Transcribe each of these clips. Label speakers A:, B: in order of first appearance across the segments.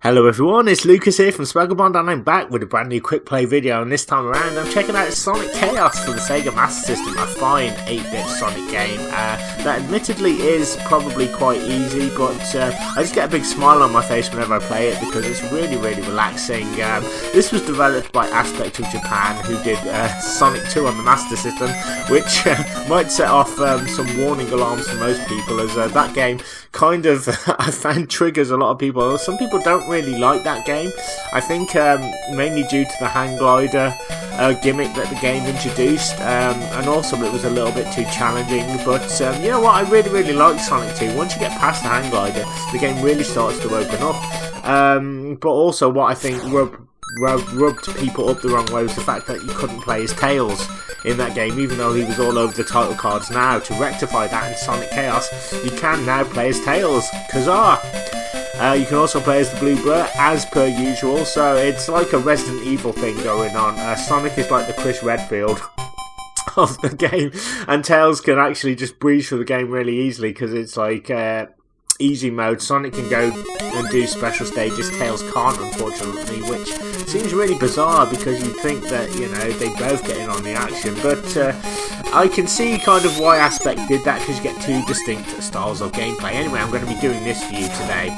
A: Hello everyone, it's Lucas here from Spagabond and I'm back with a brand new quick play video, and this time around I'm checking out Sonic Chaos for the Sega Master System, a fine 8-bit Sonic game that admittedly is probably quite easy, but I just get a big smile on my face whenever I play it because it's really relaxing. This was developed by Aspect of Japan, who did Sonic 2 on the Master System, which might set off some warning alarms for most people, as that game kind of I found triggers a lot of people. Some people don't really like that game. I think mainly due to the hang glider gimmick that the game introduced, and also it was a little bit too challenging, but you know what, I really like Sonic 2. Once you get past the hang glider, the game really starts to open up, but also what I think rubbed people up the wrong way was the fact that you couldn't play as Tails in that game, even though he was all over the title cards. Now, to rectify that in Sonic Chaos, you can now play as Tails. Huzzah! You can also play as the Blue Blur, as per usual, so it's like a Resident Evil thing going on. Sonic is like the Chris Redfield of the game, and Tails can actually just breeze through the game really easily because it's like easy mode. Sonic can go and do special stages, Tails can't, unfortunately, which seems really bizarre because you'd think that, you know, they both get in on the action, but I can see kind of why Aspect did that, because you get two distinct styles of gameplay. Anyway, I'm going to be doing this for you today.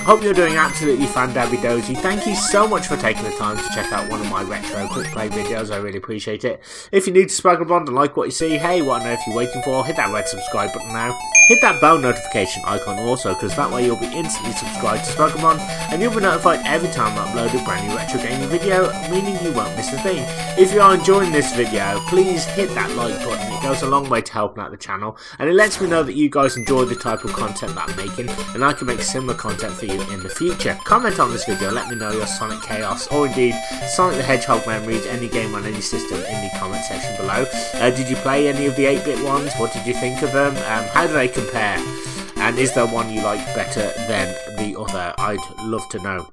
A: Hope you're doing absolutely fan-dabby-dozy. Thank you so much for taking the time to check out one of my retro quick play videos. I really appreciate it. If you're new to Spagabond and like what you see, hey, what on earth are you waiting for? Hit that red subscribe button now. Hit that bell notification icon also, because that way you'll be instantly subscribed to Spagabond and you'll be notified every time I upload a brand new retro gaming video, meaning you won't miss a thing. If you are enjoying this video, please hit that like button. It goes a long way to helping out the channel, and it lets me know that you guys enjoy the type of content that I'm making, and I can make similar content for you in the future. Comment on this video, let me know your Sonic Chaos, or indeed Sonic the Hedgehog memories, any game on any system, in the comment section below. Did you play any of the 8-bit ones? What did you think of them? How do they compare? And is there one you like better than the other? I'd love to know.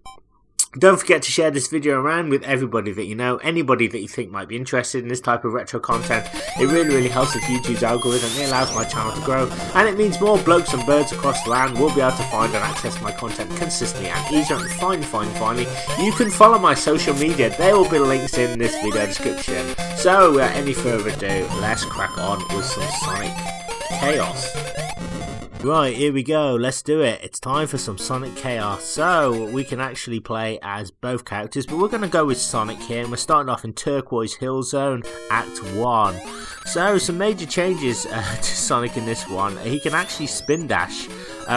A: Don't forget to share this video around with everybody that you know, anybody that you think might be interested in this type of retro content. It really helps with YouTube's algorithm. It allows my channel to grow, and it means more blokes and birds across the land will be able to find and access my content consistently and easier. And finally, you can follow my social media. There will be links in this video description. So without any further ado, let's crack on with some Sonic Chaos. Right, here we go, let's do it. It's time for some Sonic Chaos. So, we can actually play as both characters, but we're going to go with Sonic here, and we're starting off in Turquoise Hill Zone, Act 1. So, some major changes to Sonic in this one. He can actually spin dash,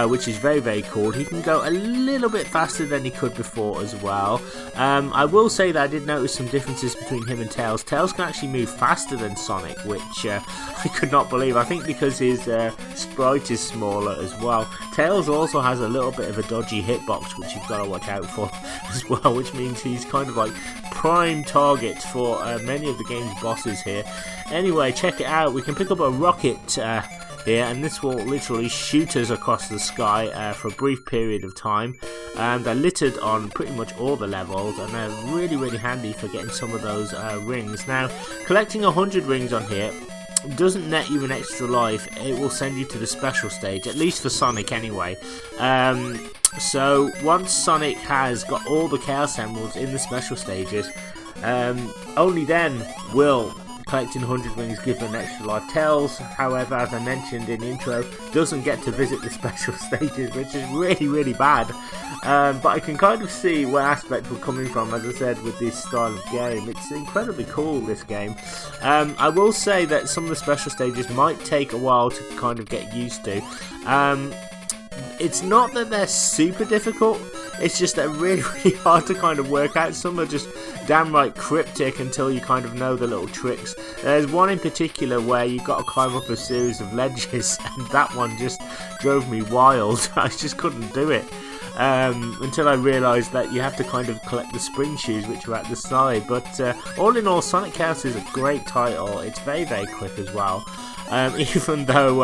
A: which is very cool. He can go a little bit faster than he could before as well. I will say that I did notice some differences between him and Tails. Tails can actually move faster than Sonic, which I could not believe. I think because his sprite is smaller as well. Tails also has a little bit of a dodgy hitbox, which you've got to watch out for as well, which means he's kind of like prime target for many of the game's bosses here. Anyway, check it out. We can pick up a rocket here, and this will literally shoot us across the sky for a brief period of time. They're littered on pretty much all the levels, and they're really handy for getting some of those rings. Now, collecting 100 rings on here doesn't net you an extra life. It will send you to the special stage, at least for Sonic anyway. So once Sonic has got all the Chaos Emeralds in the special stages, only then will collecting 100 rings give an extra life. Tails, however, as I mentioned in the intro, doesn't get to visit the special stages, which is really bad. But I can kind of see where Aspect were coming from, as I said, with this style of game. It's incredibly cool, this game. I will say that some of the special stages might take a while to kind of get used to. It's not that they're super difficult, it's just they're really hard to kind of work out. Some are just downright cryptic until you kind of know the little tricks. There's one in particular where you've got to climb up a series of ledges, and that one just drove me wild. I just couldn't do it. until I realised that you have to kind of collect the spring shoes which are at the side. But all in all, Sonic Chaos is a great title. It's very, very quick as well. Even though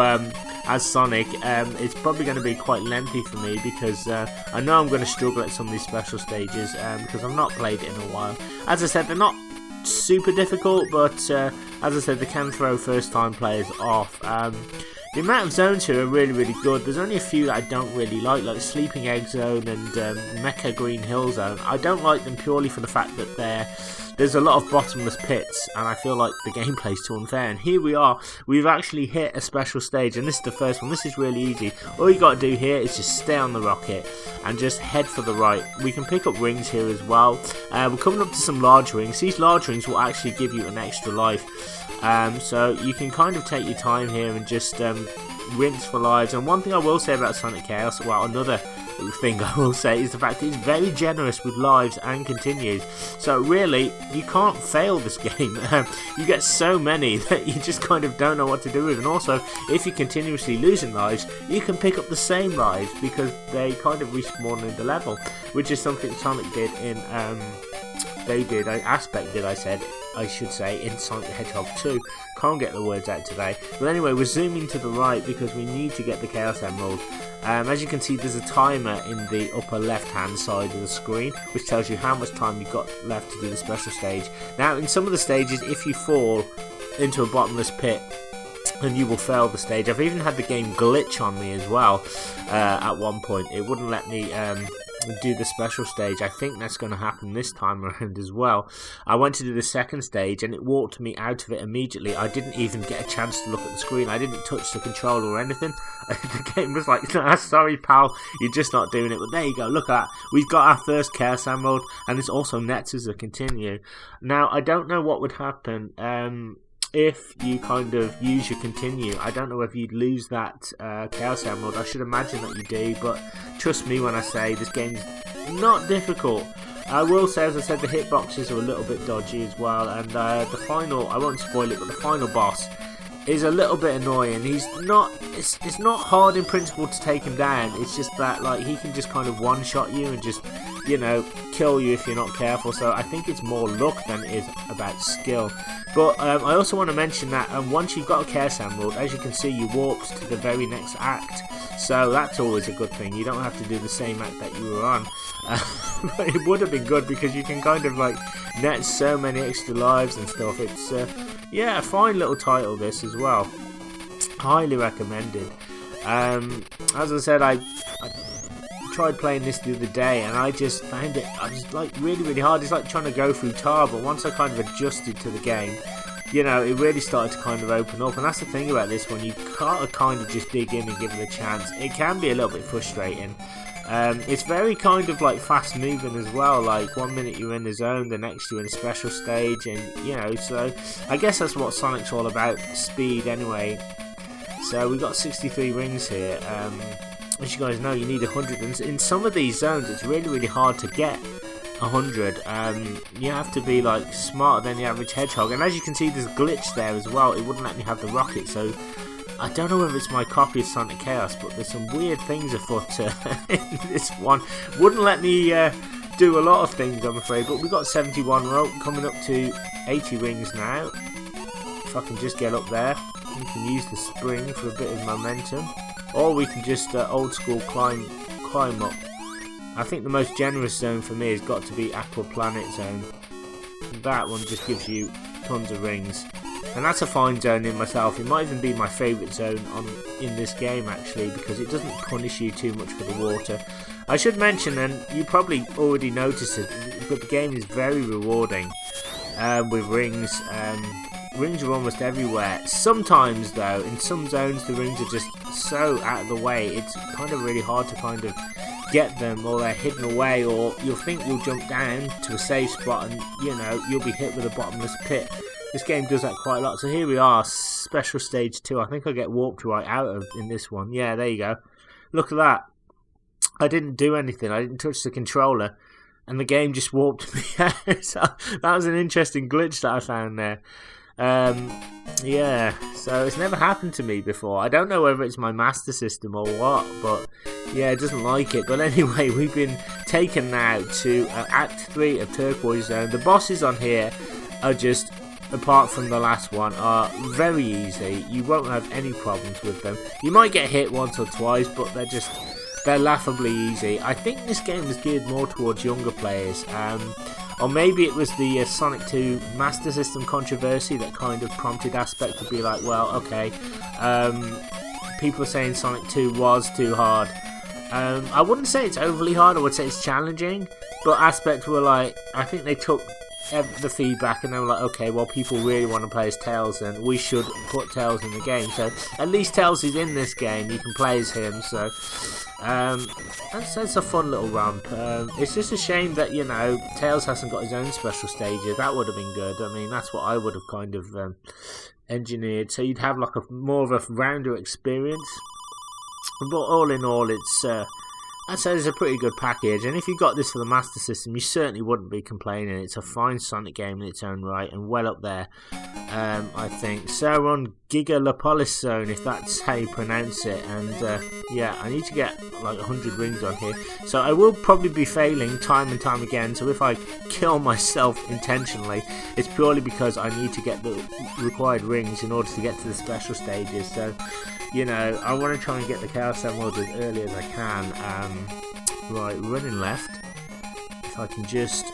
A: as Sonic, it's probably going to be quite lengthy for me, because I know I'm going to struggle at some of these special stages, because I've not played it in a while. As I said, they're not super difficult, but as I said, they can throw first time players off. The amount of zones here are really, really good. There's only a few that I don't really like Sleeping Egg Zone and Mecha Green Hill Zone. I don't like them purely for the fact that there's a lot of bottomless pits, and I feel like the gameplay's too unfair. And here we are, we've actually hit a special stage, and this is the first one. This is really easy. All you got to do here is just stay on the rocket and just head for the right. We can pick up rings here as well. We're coming up to some large rings. These large rings will actually give you an extra life. So you can kind of take your time here and just rinse for lives. And one thing I will say about Sonic Chaos, well, another thing I will say, is the fact that it's very generous with lives and continues. So really, you can't fail this game. You get so many that you just kind of don't know what to do with. And also, if you're continuously losing lives, you can pick up the same lives because they kind of respawn in the level, which is something Sonic did in I should say, in Sonic the Hedgehog 2. Can't get the words out today. But anyway, we're zooming to the right because we need to get the Chaos Emerald. As you can see, there's a timer in the upper left hand side of the screen, which tells you how much time you've got left to do the special stage. Now, in some of the stages, if you fall into a bottomless pit, then you will fail the stage. I've even had the game glitch on me as well at one point. It wouldn't let me do the special stage. I think that's going to happen this time around as well. I went to do the second stage and it walked me out of it immediately. I didn't even get a chance to look at the screen. I didn't touch the controller or anything. The game was like, nah, sorry pal, you're just not doing it. But there you go, look at that. We've got our first Chaos Emerald, and it's also nets as a continue. Now, I don't know what would happen if you kind of use your continue. I don't know if you'd lose that Chaos Emerald. I should imagine that you do, but trust me when I say this game's not difficult. I will say, as I said, the hitboxes are a little bit dodgy as well, and the final, I won't spoil it, but the final boss is a little bit annoying. He's not, it's not hard in principle to take him down. It's just that, like, he can just kind of one-shot you and just, you know, kill you if you're not careful. So I think it's more luck than it is about skill. But I also want to mention that once you've got a Chaos Emerald, as you can see, you warp to the very next act. So that's always a good thing. You don't have to do the same act that you were on. But it would have been good because you can kind of like net so many extra lives and stuff. It's yeah, a fine little title this as well. Highly recommended. As I said, I tried playing this the other day and I just found it, I was like really hard. It's like trying to go through tar, but once I kind of adjusted to the game, you know, it really started to kind of open up. And that's the thing about this one, you can't kind of just dig in and give it a chance. It can be a little bit frustrating. It's very kind of like fast moving as well, like 1 minute you're in the zone, the next you're in a special stage, and you know, so I guess that's what Sonic's all about, speed anyway. So we've got 63 rings here. As you guys know, you need 100, and in some of these zones it's really hard to get 100. You have to be like smarter than the average hedgehog, and as you can see there's a glitch there as well. It wouldn't let me have the rocket, so I don't know whether it's my copy of Sonic Chaos, but there's some weird things afoot in this one. Wouldn't let me do a lot of things, I'm afraid, but we've got 71 rope, coming up to 80 rings now. If I can just get up there, we can use the spring for a bit of momentum, or we can just old school climb up. I think the most generous zone for me has got to be Aqua Planet Zone. That one just gives you tons of rings, and that's a fine zone in myself. It might even be my favourite zone in this game actually, because it doesn't punish you too much for the water. I should mention, and you probably already noticed it, but the game is very rewarding with rings. Rings are almost everywhere. Sometimes though, in some zones the rings are just so out of the way, it's kind of really hard to kind of get them, or they're hidden away, or you'll think you'll jump down to a safe spot and, you know, you'll be hit with a bottomless pit. This game does that quite a lot. So here we are, special stage 2. I think I get warped right out of in this one. Yeah, there you go. Look at that. I didn't do anything. I didn't touch the controller, and the game just warped me out. So that was an interesting glitch that I found there. Yeah, so it's never happened to me before. I don't know whether it's my Master System or what, but yeah, it doesn't like it. But anyway, we've been taken now to Act 3 of Turquoise Zone. The bosses on here are just, apart from the last one, are very easy. You won't have any problems with them. You might get hit once or twice, but they're laughably easy. I think this game is geared more towards younger players. Or maybe it was the Sonic 2 Master System controversy that kind of prompted Aspect to be like, well, okay, people are saying Sonic 2 was too hard. I wouldn't say it's overly hard, I would say it's challenging, but Aspect were like, I think they took the feedback and they were like, okay, well, people really want to play as Tails, then we should put Tails in the game. So at least Tails is in this game, you can play as him, so that's a fun little ramp. It's just a shame that, you know, Tails hasn't got his own special stages. That would have been good. I mean, that's what I would have kind of engineered, so you'd have like more of a rounder experience. But all in all, I'd say it's a pretty good package, and if you got this for the Master System, you certainly wouldn't be complaining. It's a fine Sonic game in its own right, and well up there, I think. So we're on Gigalopolis Zone, if that's how you pronounce it, and yeah, I need to get like 100 rings on here, so I will probably be failing time and time again, so if I kill myself intentionally, it's purely because I need to get the required rings in order to get to the special stages. So, you know, I want to try and get the Chaos Emerald as early as I can. Right, running left. If I can just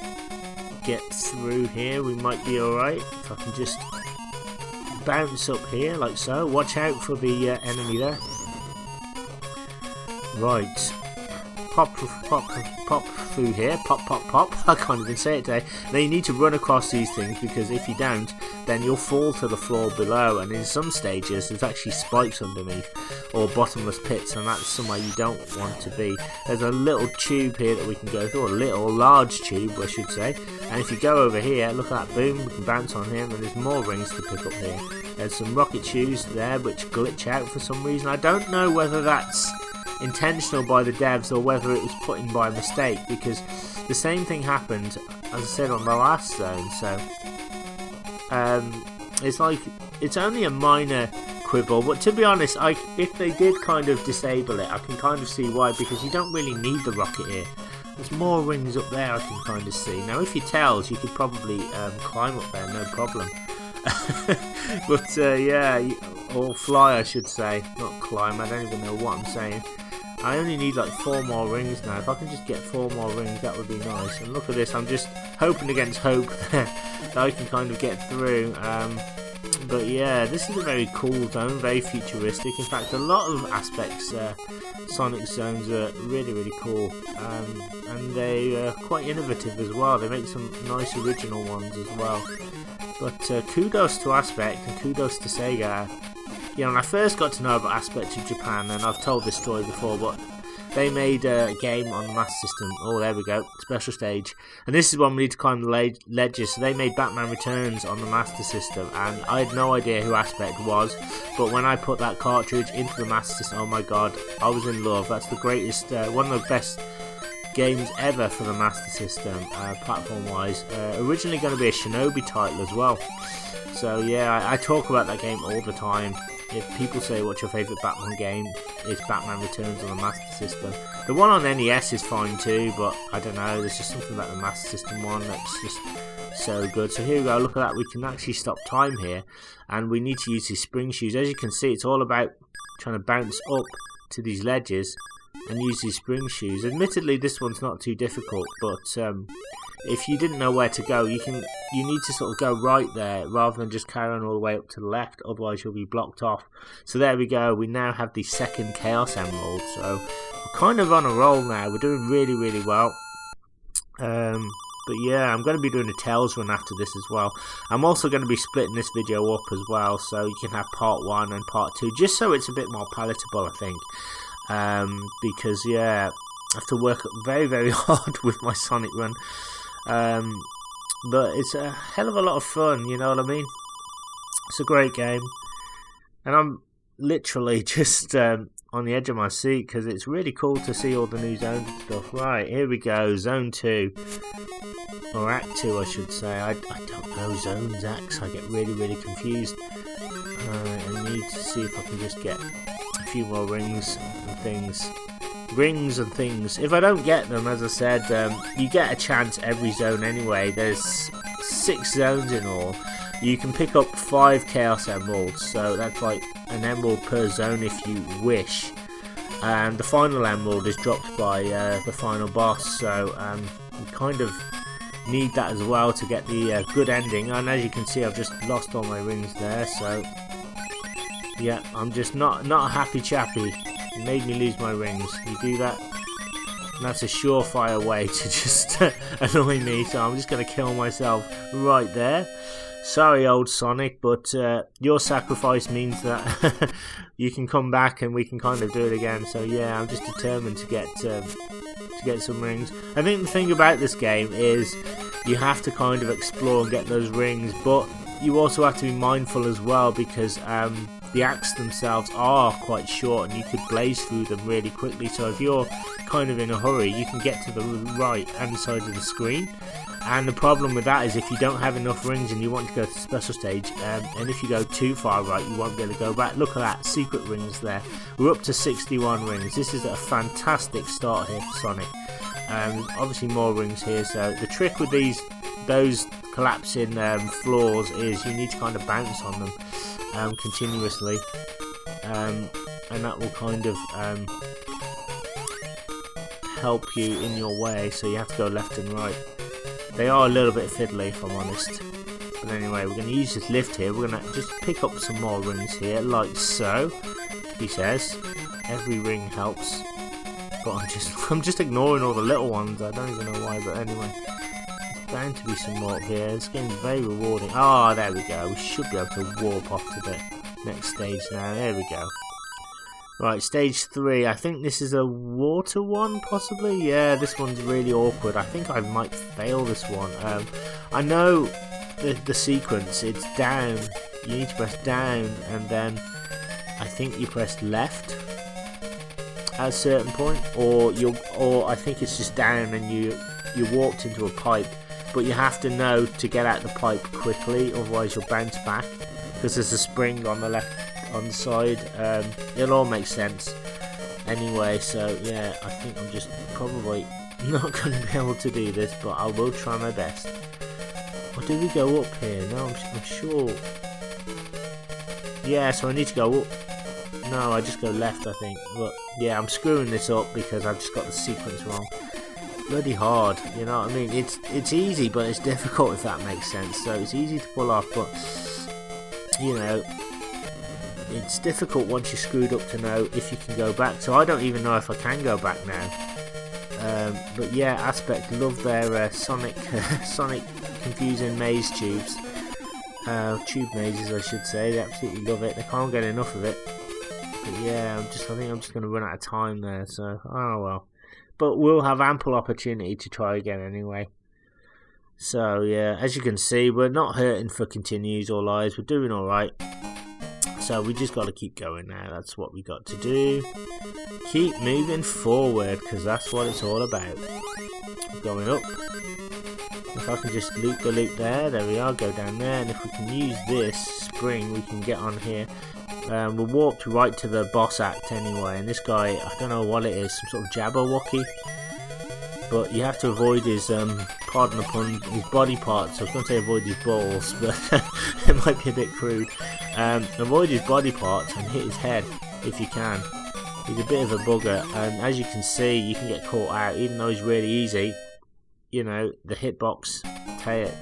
A: get through here, we might be alright. If I can just bounce up here, like so. Watch out for the enemy there. Right. Pop through here. Pop, pop, pop. I can't even say it today. Now you need to run across these things, because if you don't, then you'll fall to the floor below, and in some stages there's actually spikes underneath, or bottomless pits, and that's somewhere you don't want to be. There's a little tube here that we can go through, a large tube I should say, and if you go over here, look at that, boom, we can bounce on him, and there's more rings to pick up here. There's some rocket shoes there which glitch out for some reason. I don't know whether that's intentional by the devs or whether it was put in by mistake, because the same thing happened, as I said, on the last zone. So it's like, it's only a minor quibble, but to be honest, if they did kind of disable it, I can kind of see why, because you don't really need the rocket here. There's more rings up there I can kind of see. Now if you're Tails, you could probably climb up there, no problem. But yeah, or fly I should say, not climb, I don't even know what I'm saying. I only need like 4 more rings now. If I can just get 4 more rings, that would be nice. And look at this, I'm just hoping against hope that I can kind of get through. But yeah, this is a very cool zone, very futuristic. In fact, a lot of aspects, Sonic zones are really, really cool. And they are quite innovative as well. They make some nice original ones as well. But kudos to Aspect and kudos to Sega. You know, when I first got to know about Aspect of Japan, and I've told this story before, but they made a game on the Master System. Oh, there we go, special stage. And this is when we need to climb the ledges. So they made Batman Returns on the Master System, and I had no idea who Aspect was. But when I put that cartridge into the Master System, oh my god, I was in love. That's the greatest, one of the best games ever for the Master System, platform-wise. Originally going to be a Shinobi title as well. So yeah, I talk about that game all the time. If people say what's your favourite Batman game, it's Batman Returns on the Master System. The one on NES is fine too, but I don't know, there's just something about the Master System one that's just so good. So here we go, look at that, we can actually stop time here, and we need to use these spring shoes. As you can see, it's all about trying to bounce up to these ledges and use these spring shoes. Admittedly, this one's not too difficult, but if you didn't know where to go, you need to sort of go right there rather than just carry on all the way up to the left, otherwise you'll be blocked off. So there we go, we now have the second Chaos Emerald, so we're kind of on a roll now, we're doing really, really well. But yeah, I'm going to be doing a Tails run after this as well. I'm also going to be splitting this video up as well, so you can have part 1 and part 2, just so it's a bit more palatable, I think. Because yeah, I have to work very, very hard with my Sonic run. But it's a hell of a lot of fun, you know what I mean? It's a great game, and I'm literally just on the edge of my seat because it's really cool to see all the new zones and stuff. Right, here we go, Zone 2, or Act 2 I should say. I don't know zones, acts, I get really, really confused. I need to see if I can just get a few more rings and things. rings and things. If I don't get them, as I said, you get a chance every zone anyway. There's 6 zones in all. You can pick up 5 Chaos Emeralds, so that's like an emerald per zone if you wish. And the final emerald is dropped by the final boss, so you kind of need that as well to get the good ending. And as you can see, I've just lost all my rings there, so yeah, I'm just not a happy chappy. You made me lose my rings. You do that, and that's a surefire way to just annoy me, so I'm just going to kill myself right there. Sorry, old Sonic, but your sacrifice means that you can come back and we can kind of do it again. So yeah, I'm just determined to get some rings. I think the thing about this game is you have to kind of explore and get those rings, but you also have to be mindful as well, because the acts themselves are quite short and you could blaze through them really quickly. So if you're kind of in a hurry, you can get to the right hand side of the screen. And the problem with that is if you don't have enough rings and you want to go to the special stage, and if you go too far right, you won't be able to go back. Look at that, secret rings there. We're up to 61 rings. This is a fantastic start here for Sonic. Obviously more rings here. So the trick with those collapsing floors is you need to kind of bounce on them continuously, and that will kind of help you in your way. So you have to go left and right. They are a little bit fiddly, if I'm honest. But anyway, we're going to use this lift here. We're going to just pick up some more rings here, like so. He says, every ring helps. But I'm just ignoring all the little ones. I don't even know why, but anyway. There's bound to be some more up here. This game's very rewarding. Ah, there we go. We should be able to warp off to the next stage now. There we go. Right, stage 3. I think this is a water one, possibly? Yeah, this one's really awkward. I think I might fail this one. I know the sequence. It's down. You need to press down, and then I think you press left at a certain point, or I think it's just down and you walked into a pipe. But you have to know to get out the pipe quickly, otherwise you'll bounce back, because there's a spring on the left. On the side, it'll all make sense anyway. So yeah, I think I'm just probably not going to be able to do this, but I will try my best. Or do we go up here? No, I'm sure. Yeah, so I need to go up. No, I just go left, I think. But yeah, I'm screwing this up because I've just got the sequence wrong. Bloody hard, you know what I mean? It's easy, but it's difficult, if that makes sense. So it's easy to pull off, but you know, it's difficult once you're screwed up to know if you can go back. So I don't even know if I can go back now. But yeah, Aspect love their Sonic confusing maze tubes. Tube mazes, I should say. They absolutely love it. They can't get enough of it. But yeah, I think I'm just going to run out of time there. So oh well. But we'll have ample opportunity to try again anyway. So yeah, as you can see, we're not hurting for continues or lives. We're doing all right. So we just got to keep going now. That's what we got to do. Keep moving forward, because that's what it's all about. Going up. If I can just loop the loop there. There we are. Go down there. And if we can use this spring, we can get on here. We're warped right to the boss act anyway. And this guy, I don't know what it is. Some sort of Jabberwocky. But you have to avoid his, pardon the pun, his body parts. I was going to say avoid his balls, but it might be a bit crude. Avoid his body parts and hit his head if you can. He's a bit of a bugger, and as you can see, you can get caught out, even though he's really easy. You know, the hitbox, tell it.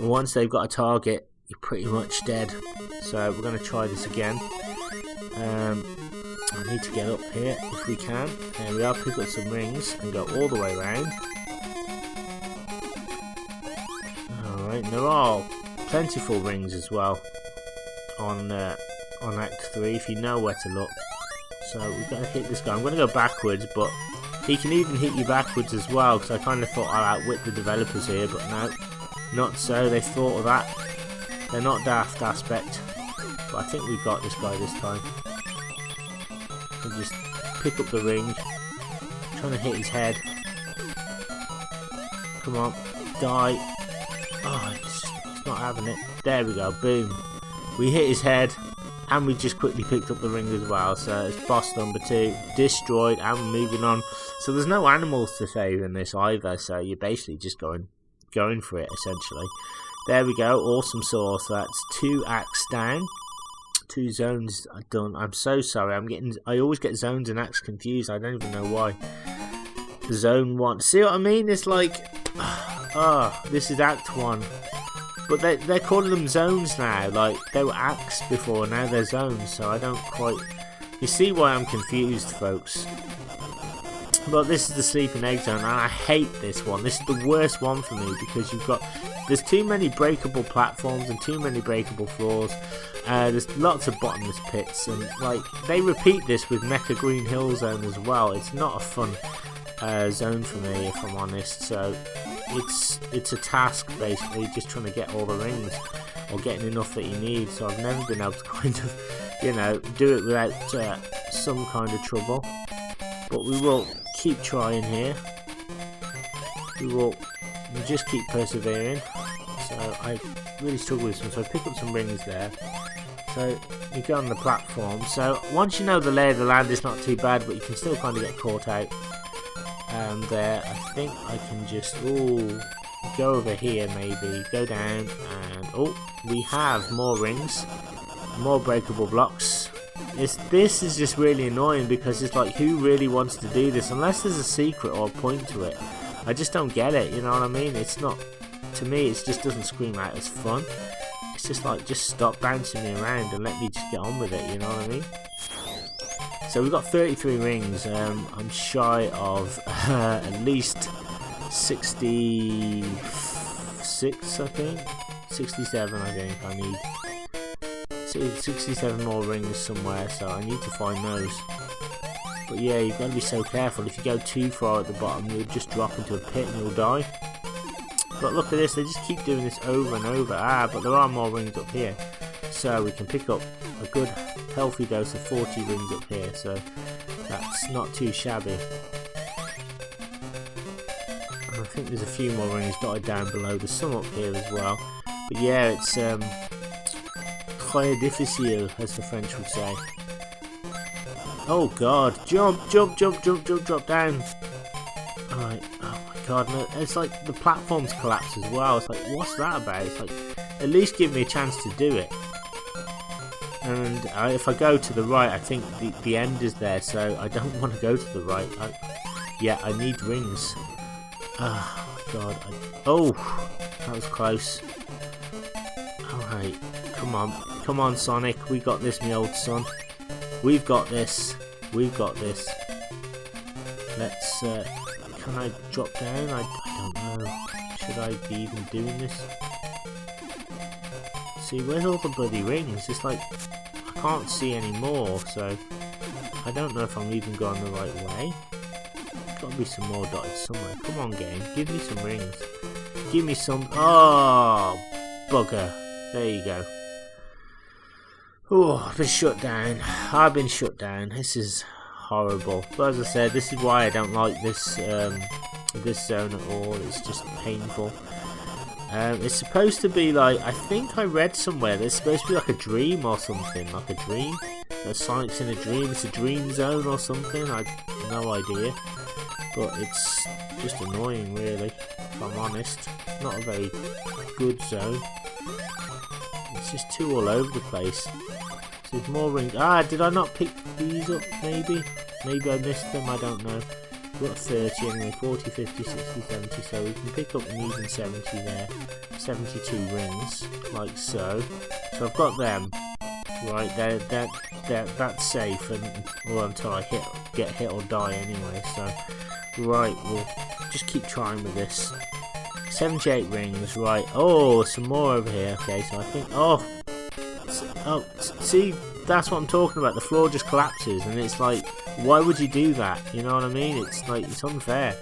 A: Once they've got a target, you're pretty much dead. So we're going to try this again. I need to get up here if we can. There we are, pick up some rings and go all the way around. Alright, there are plentiful rings as well on Act 3 if you know where to look. So we've got to hit this guy. I'm going to go backwards, but he can even hit you backwards as well, because I kind of thought I'd outwit the developers here, but no, not so. They thought of that. They're not daft, Aspect. But I think we've got this guy this time. And just pick up the ring. Trying to hit his head. Come on, die. Oh, it's not having it. There we go, boom. We hit his head. And we just quickly picked up the ring as well. So it's boss number 2 destroyed, and we're moving on. So there's no animals to save in this either, so you're basically just going for it essentially. There we go, awesome sauce. That's 2 acts down. 2 zones are done. I'm so sorry, I always get zones and acts confused. I don't even know why. Zone 1, see what I mean? It's like, this is act 1. But they're calling them zones now. Like, they were acts before, now they're zones. So I don't quite... You see why I'm confused, folks. But this is the sleeping egg zone, and I hate this one. This is the worst one for me, because there's too many breakable platforms and too many breakable floors. There's lots of bottomless pits, and like, they repeat this with Mecha Green Hill Zone as well. It's not a fun zone for me, if I'm honest. So it's a task basically, just trying to get all the rings or getting enough that you need. So I've never been able to kind of, do it without some kind of trouble. But we will keep trying here. We'll just keep persevering. So I really struggle with this one. So I pick up some rings there. So you go on the platform. So once you know the lay of the land, it's not too bad, but you can still kind of get caught out. And there, I think I can just go over here maybe, go down, and we have more rings, more breakable blocks. This is just really annoying, because it's like, who really wants to do this unless there's a secret or a point to it? I just don't get it, you know what I mean? It's not, to me, it just doesn't scream out as fun. It's just like, just stop bouncing me around and let me just get on with it, you know what I mean? So we've got 33 rings. I'm shy of at least 66, I think. 67, I think I need. 67 more rings somewhere, so I need to find those. But yeah, you've got to be so careful. If you go too far at the bottom, you'll just drop into a pit and you'll die. But look at this, they just keep doing this over and over. But there are more rings up here. So we can pick up a good healthy dose of 40 rings up here, so that's not too shabby. And I think there's a few more rings dotted down below. There's some up here as well. But yeah, it's très difficile, as the French would say. Oh god, jump, jump, jump, jump, jump, drop down. Alright, oh my god, no, it's like the platforms collapse as well. It's like, what's that about? It's like, at least give me a chance to do it. And if I go to the right, I think the end is there, so I don't want to go to the right. I need rings. Oh my god. That was close. Alright, come on Sonic, we got this, my old son. We've got this. Let's, can I drop down? I don't know. Should I be even doing this? See, where's all the bloody rings? It's like, I can't see any more, so I don't know if I'm even going the right way. Gotta be some more dotted somewhere. Come on, game, give me some rings. Give me some. Oh, bugger. There you go. Oh, I've been shut down. This is horrible. But as I said, this is why I don't like this this zone at all. It's just painful. It's supposed to be like, I think I read somewhere that it's supposed to be like a dream or something, like a dream. That Sonic's in a dream. It's a dream zone or something. I have no idea. But it's just annoying, really, if I'm honest. Not a very good zone. It's just too all over the place. So there's more rings. Did I not pick these up, maybe? Maybe I missed them, I don't know. We've got 30 anyway, 40, 50, 60, 70, so we can pick up an even 70 there. 72 rings, like so. So I've got them. Right, that's safe, until I get hit or die anyway, so... Right, we'll just keep trying with this. 78 rings, right. Oh, some more over here. Okay, so I think... see, that's what I'm talking about. The floor just collapses, and it's like, why would you do that? You know what I mean? It's like, it's unfair.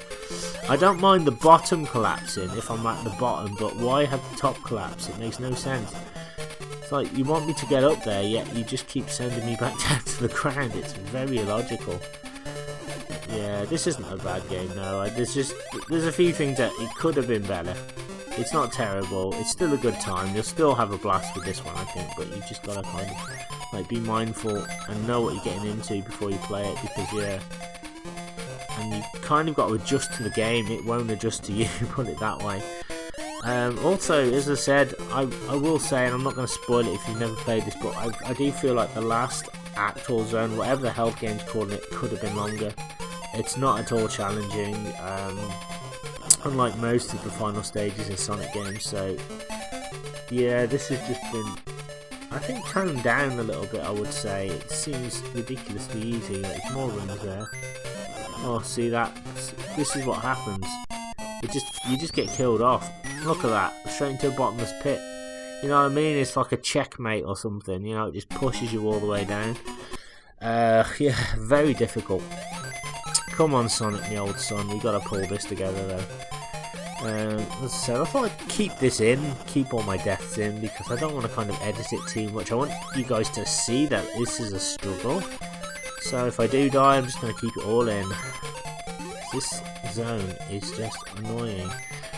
A: I don't mind the bottom collapsing if I'm at the bottom, but why have the top collapse? It makes no sense. It's like, you want me to get up there, yet you just keep sending me back down to the ground. It's very illogical. Yeah, this isn't a bad game, no. There's a few things that it could have been better. It's not terrible. It's still a good time. You'll still have a blast with this one, I think, but you just gotta kind of like be mindful and know what you're getting into before you play it, because yeah, and you kind of got to adjust to the game. It won't adjust to you, put it that way. Also, as I said, I will say, and I'm not going to spoil it if you've never played this, but I do feel like the last act or zone, whatever the health game's calling it, could have been longer. It's not at all challenging, unlike most of the final stages in Sonic games. So yeah, this has just been, I think, toned down a little bit. I would say it seems ridiculously easy. There's more rings there. Oh, see that? This is what happens. You just get killed off. Look at that, straight into a bottomless pit. You know what I mean? It's like a checkmate or something. You know, it just pushes you all the way down. Yeah, very difficult. Come on, Sonic, my old son. We gotta pull this together, though. As I said, I thought I'd keep this in, keep all my deaths in, because I don't want to kind of edit it too much. I want you guys to see that this is a struggle. So if I do die, I'm just going to keep it all in. This zone is just annoying.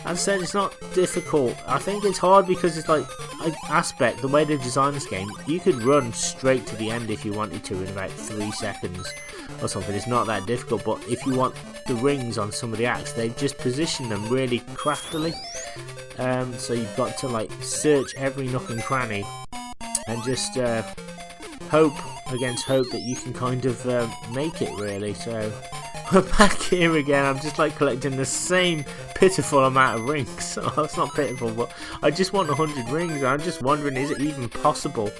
A: As I said, it's not difficult. I think it's hard because it's like an aspect, the way they designed this game, you could run straight to the end if you wanted to in about 3 seconds or something. It's not that difficult, but if you want the rings on some of the acts, they've just positioned them really craftily. So you've got to like search every nook and cranny and just hope against hope that you can kind of make it, really. So we're back here again. I'm just like collecting the same pitiful amount of rings. Oh, it's not pitiful, but I just want 100 rings. I'm just wondering, is it even possible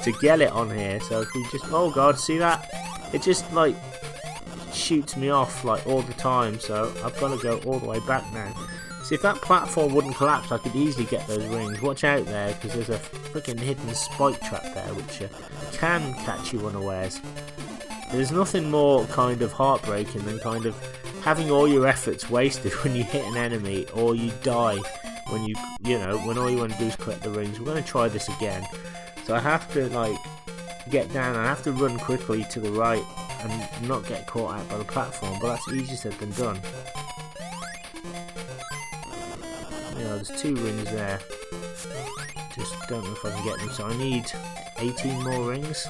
A: to get it on here? So if we just, oh god, see that? It just like shoots me off like all the time. So I've got to go all the way back now. See, if that platform wouldn't collapse, I could easily get those rings. Watch out there, because there's a freaking hidden spike trap there, which can catch you unawares. There's nothing more kind of heartbreaking than kind of having all your efforts wasted when you hit an enemy, or you die when when all you want to do is collect the rings. We're going to try this again. So I have to like get down, I have to run quickly to the right and not get caught out by the platform, but that's easier said than done. You know, there's 2 rings there. Just don't know if I can get them, so I need 18 more rings.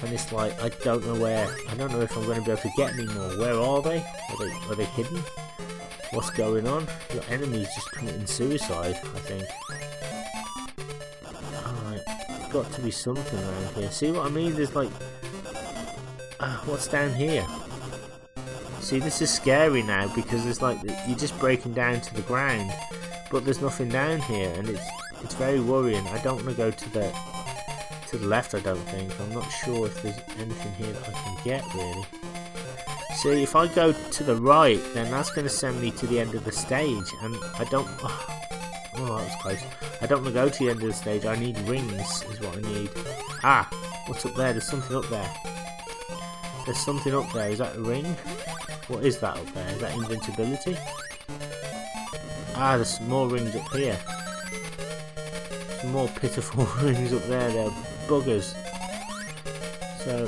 A: And it's like, I don't know where. I don't know if I'm going to be able to get any more. Where are they? Are they hidden? What's going on? Your enemy's just committing suicide, I think. Alright, there's got to be something around here. See what I mean? There's like, what's down here? See, this is scary now, because it's like you're just breaking down to the ground, but there's nothing down here, and it's very worrying. I don't want to go to the left, I don't think. I'm not sure if there's anything here that I can get, really. See, if I go to the right, then that's going to send me to the end of the stage, and I don't... Oh, that was close. I don't want to go to the end of the stage. I need rings, is what I need. Ah, what's up there? There's something up there. There's something up there. Is that a ring? What is that up there? Is that invincibility? Ah, there's some more rings up here. Some more pitiful rings up there. They're buggers. So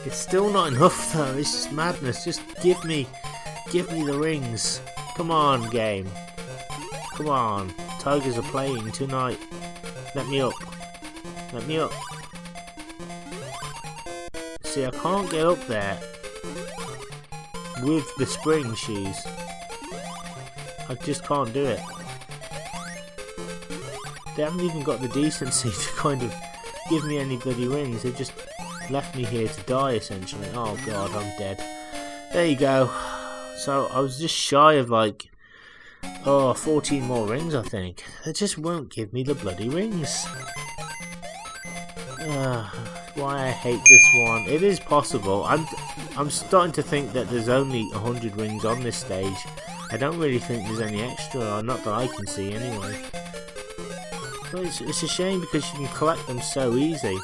A: it's still not enough though. It's just madness. Just give me the rings. Come on, game. Come on. Tigers are playing tonight. Let me up. Let me up. See, I can't get up there with the spring shoes. I just can't do it. They haven't even got the decency to kind of give me any bloody rings. They've just left me here to die, essentially. Oh god, I'm dead. There you go. So I was just shy of like 14 more rings, I think. They just won't give me the bloody rings. Why I hate this one. It is possible. I'm starting to think that there's only 100 rings on this stage. I don't really think there's any extra, or not that I can see anyway. But it's a shame because you can collect them so easy.